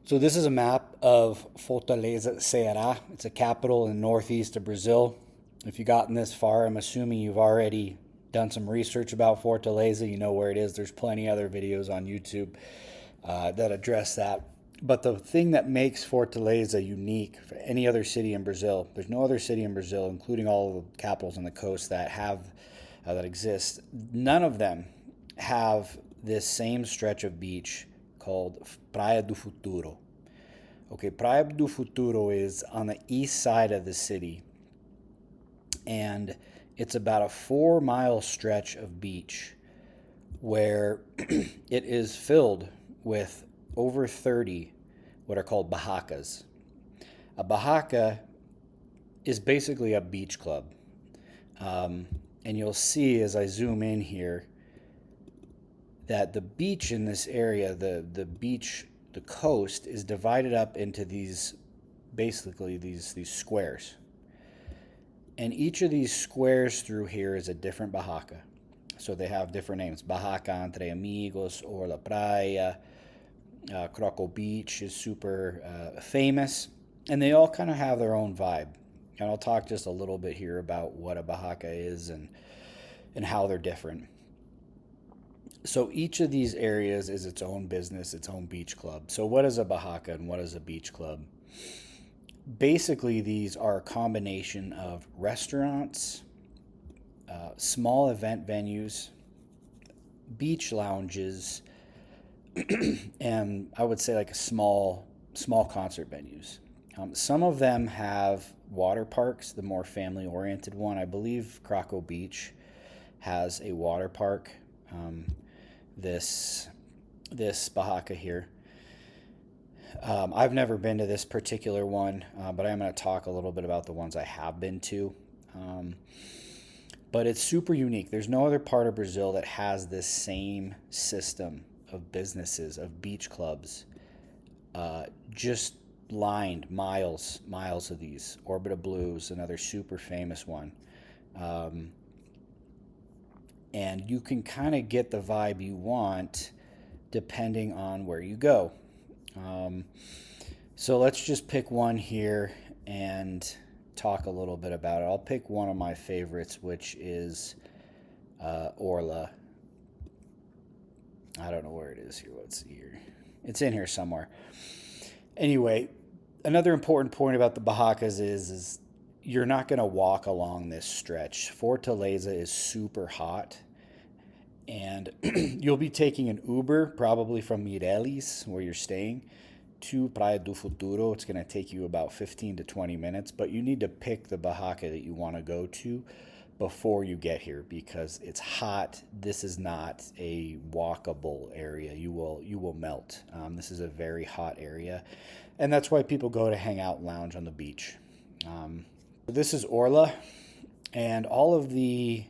So this is a map of Fortaleza, Ceará. It's a capital in the northeast of Brazil. If you've gotten this far, I'm assuming you've already done some research about Fortaleza. You know where it is. There's plenty other videos on YouTube that address that. But the thing that makes Fortaleza unique for any other city in Brazil, there's no other city in Brazil, including all of the capitals on the coast that exist. None of them have this same stretch of beach called Praia do Futuro. Okay, Praia do Futuro is on the east side of the city, and it's about a 4 mile stretch of beach where it is filled with over 30 what are called barracas. A barraca is basically a beach club. And you'll see as I zoom in here that the beach in this area, the beach, the coast is divided up into these basically these squares. And each of these squares through here is a different barraca. So they have different names. Barraca Entre Amigos or La Praia. Croco Beach is super famous. And they all kind of have their own vibe. And I'll talk just a little bit here about what a barraca is and how they're different. So each of these areas is its own business, its own beach club. So what is a barraca and what is a beach club? Basically, these are a combination of restaurants, small event venues, beach lounges, and I would say like a small concert venues. Some of them have water parks. The more family oriented one, I believe, Croco Beach has a water park. This barraca here. I've never been to this particular one, but I'm going to talk a little bit about the ones I have been to. But it's super unique. There's no other part of Brazil that has this same system of businesses, of beach clubs, just lined miles of these. Orbita Blues, another super famous one. And you can kind of get the vibe you want depending on where you go. So let's just pick one here and talk a little bit about it. I'll pick one of my favorites, which is Orla. I don't know where it is here. Let's see here. It's in here somewhere. Anyway, another important point about the barracas is you're not going to walk along this stretch. Fortaleza is super hot, and you'll be taking an Uber, probably from Mireles, where you're staying, to Praia do Futuro. It's going to take you about 15 to 20 minutes, but you need to pick the barraca that you want to go to before you get here because it's hot. This is not a walkable area. You will melt. This is a very hot area, and that's why people go to hang out and lounge on the beach. This is Orla, and all of the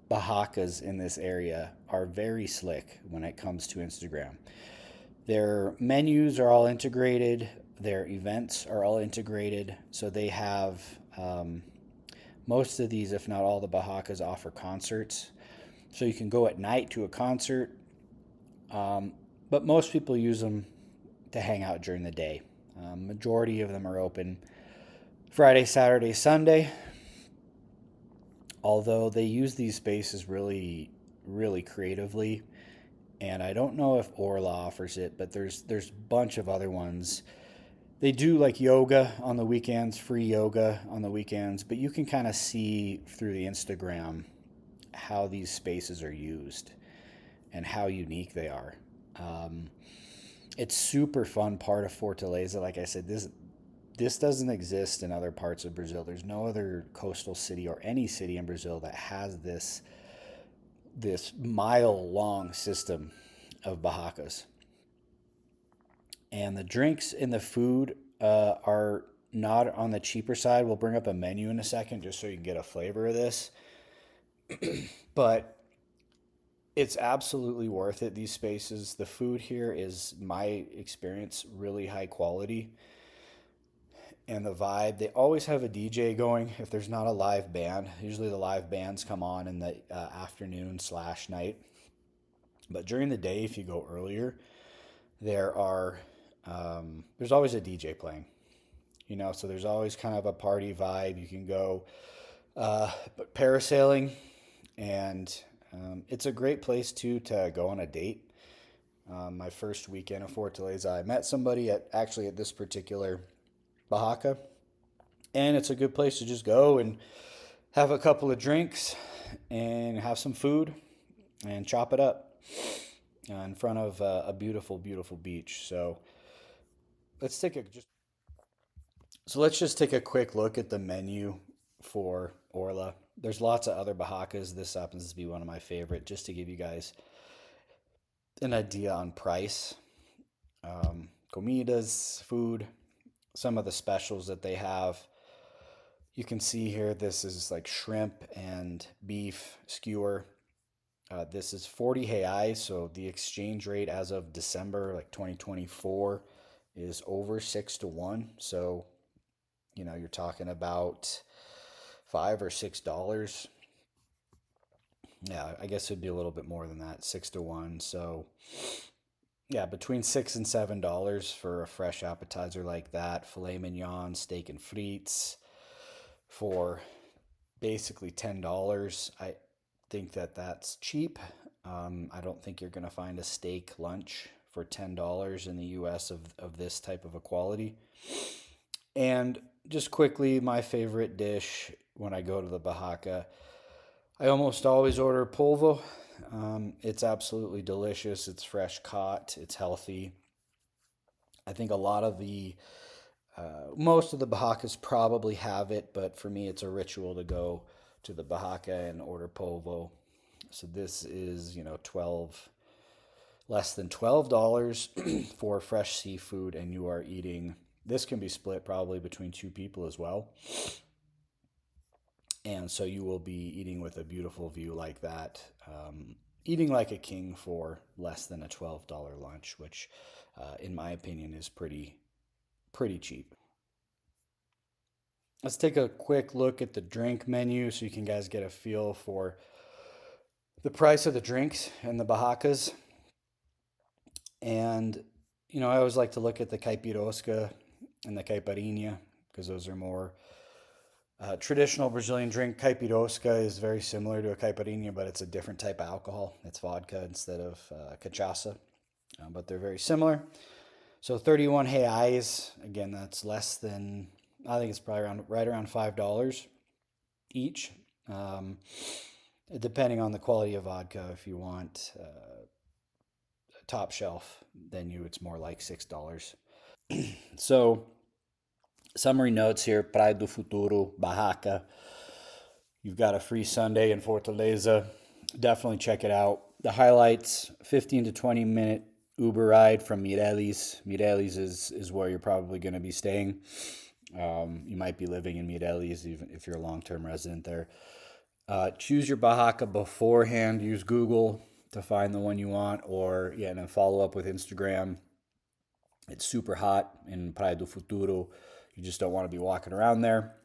barracas in this area are very slick when it comes to Instagram. Their menus are all integrated. Their events are all integrated. So they have most of these, if not all the barracas, offer concerts. So you can go at night to a concert, but most people use them to hang out during the day. Majority of them are open Friday, Saturday, Sunday. Although they use these spaces really, really creatively. And I don't know if Orla offers it, but there's a bunch of other ones. They do like yoga on the weekends, free yoga on the weekends, but you can kind of see through the Instagram how these spaces are used and how unique they are. It's super fun part of Fortaleza. Like I said, this doesn't exist in other parts of Brazil. There's no other coastal city or any city in Brazil that has this mile-long system of barracas. And the drinks and the food are not on the cheaper side. We'll bring up a menu in a second just so you can get a flavor of this. But it's absolutely worth it, these spaces. The food here is, my experience, really high quality. And the vibe, they always have a DJ going if there's not a live band. Usually the live bands come on in the afternoon/night. But during the day, if you go earlier, there are there's always a DJ playing, so there's always kind of a party vibe. You can go parasailing, and it's a great place too to go on a date. My first weekend of Fortaleza, I met somebody at this particular Barraca, and it's a good place to just go and have a couple of drinks and have some food and chop it up in front of a beautiful, beautiful beach. Let's take a just let's just take a quick look at the menu for Orla. There's lots of other Barracas. This happens to be one of my favorite, just to give you guys an idea on price. Comidas, food, some of the specials that they have. You can see here, this is like shrimp and beef skewer. This is 40 reais, so the exchange rate as of December, like 2024, is over 6 to 1. So, you're talking about $5 or $6. Yeah, I guess it'd be a little bit more than that, 6 to 1. So, yeah, between $6 and $7 for a fresh appetizer like that. Filet mignon, steak and frites for basically $10. I think that that's cheap. I don't think you're going to find a steak lunch for $10 in the US of this type of a quality. And just quickly, my favorite dish when I go to the Barraca, I almost always order polvo. It's absolutely delicious. It's fresh caught. It's healthy. I think a lot of most of the Barracas probably have it, but for me, it's a ritual to go to the Barraca and order polvo. So this is, 12, less than $12 for fresh seafood, and you are eating. This can be split probably between two people as well. And so you will be eating with a beautiful view like that, eating like a king for less than a $12 lunch, which, in my opinion, is pretty cheap. Let's take a quick look at the drink menu so you can guys get a feel for the price of the drinks and the Barracas. And, I always like to look at the caipirosca and the caipirinha because those are more traditional Brazilian drink. Caipirosca is very similar to a caipirinha, but it's a different type of alcohol. It's vodka instead of cachaça, but they're very similar. So 31 reais, again, that's less than, I think it's probably right around $5 each, depending on the quality of vodka. If you want top shelf, then it's more like $6. So, summary notes here: Praia do Futuro, Barraca. You've got a free Sunday in Fortaleza. Definitely check it out. The highlights: 15 to 20-minute Uber ride from Mireles. Mireles is where you're probably going to be staying. You might be living in Mireles even if you're a long-term resident there. Choose your Barraca beforehand. Use Google to find the one you want, or and then follow up with Instagram. It's super hot in Praia do Futuro. You just don't want to be walking around there.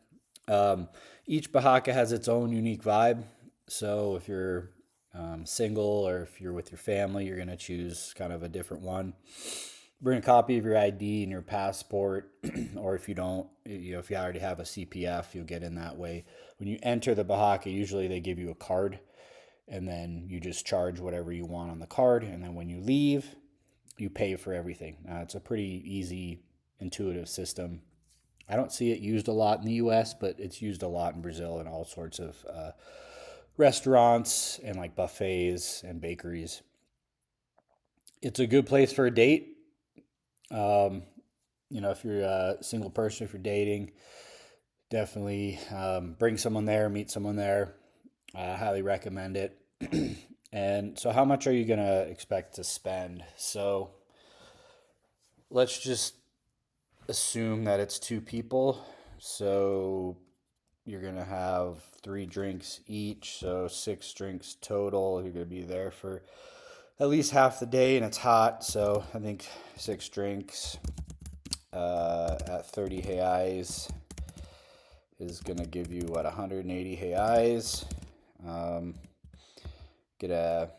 Each Barraca has its own unique vibe. So if you're single or if you're with your family, you're going to choose kind of a different one. Bring a copy of your ID and your passport, or if you don't, if you already have a CPF, you'll get in that way. When you enter the Barraca, usually they give you a card, and then you just charge whatever you want on the card, and then when you leave, you pay for everything. It's a pretty easy, intuitive system. I don't see it used a lot in the US, but it's used a lot in Brazil and all sorts of restaurants and like buffets and bakeries. It's a good place for a date. If you're a single person, if you're dating, definitely bring someone there, meet someone there. I highly recommend it. And so, how much are you going to expect to spend? So, let's just assume that it's two people. So, you're going to have 3 drinks each. So, 6 drinks total. You're going to be there for at least half the day, and it's hot. So, I think 6 drinks at 30 reais is going to give you, 180 reais. Get a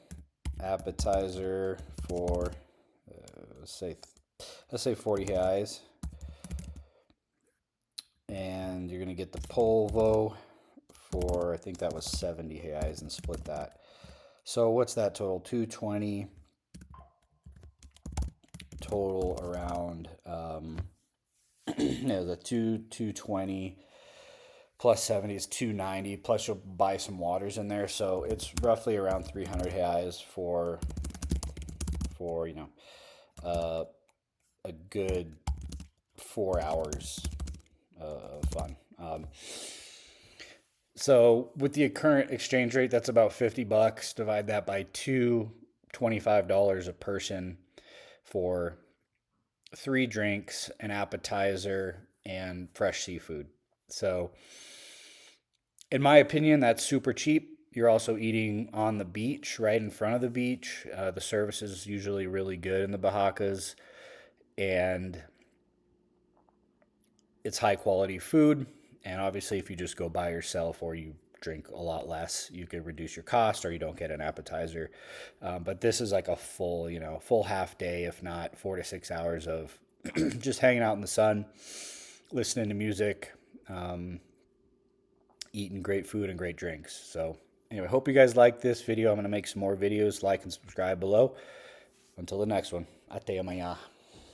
appetizer for, let's say, let's say 40 reais. And you're going to get the polvo for, I think that was 70 reais, and split that. So what's that total? 220 total around, the 220 plus 70 is 290, plus you'll buy some waters in there, so it's roughly around 300 reais for a good 4 hours of fun. So with the current exchange rate, that's about $50. Divide that by two, $25 a person for 3 drinks, an appetizer, and fresh seafood. So, in my opinion, that's super cheap. You're also eating on the beach, right in front of the beach. The service is usually really good in the Barracas, and it's high quality food. And obviously, if you just go by yourself or you drink a lot less, you could reduce your cost, or you don't get an appetizer. But this is like a full, full half day, if not 4 to 6 hours of just hanging out in the sun, listening to music, eating great food and great drinks. So anyway, hope you guys like this video. I'm going to make some more videos. Like and subscribe below. Until the next one. Até amanhã.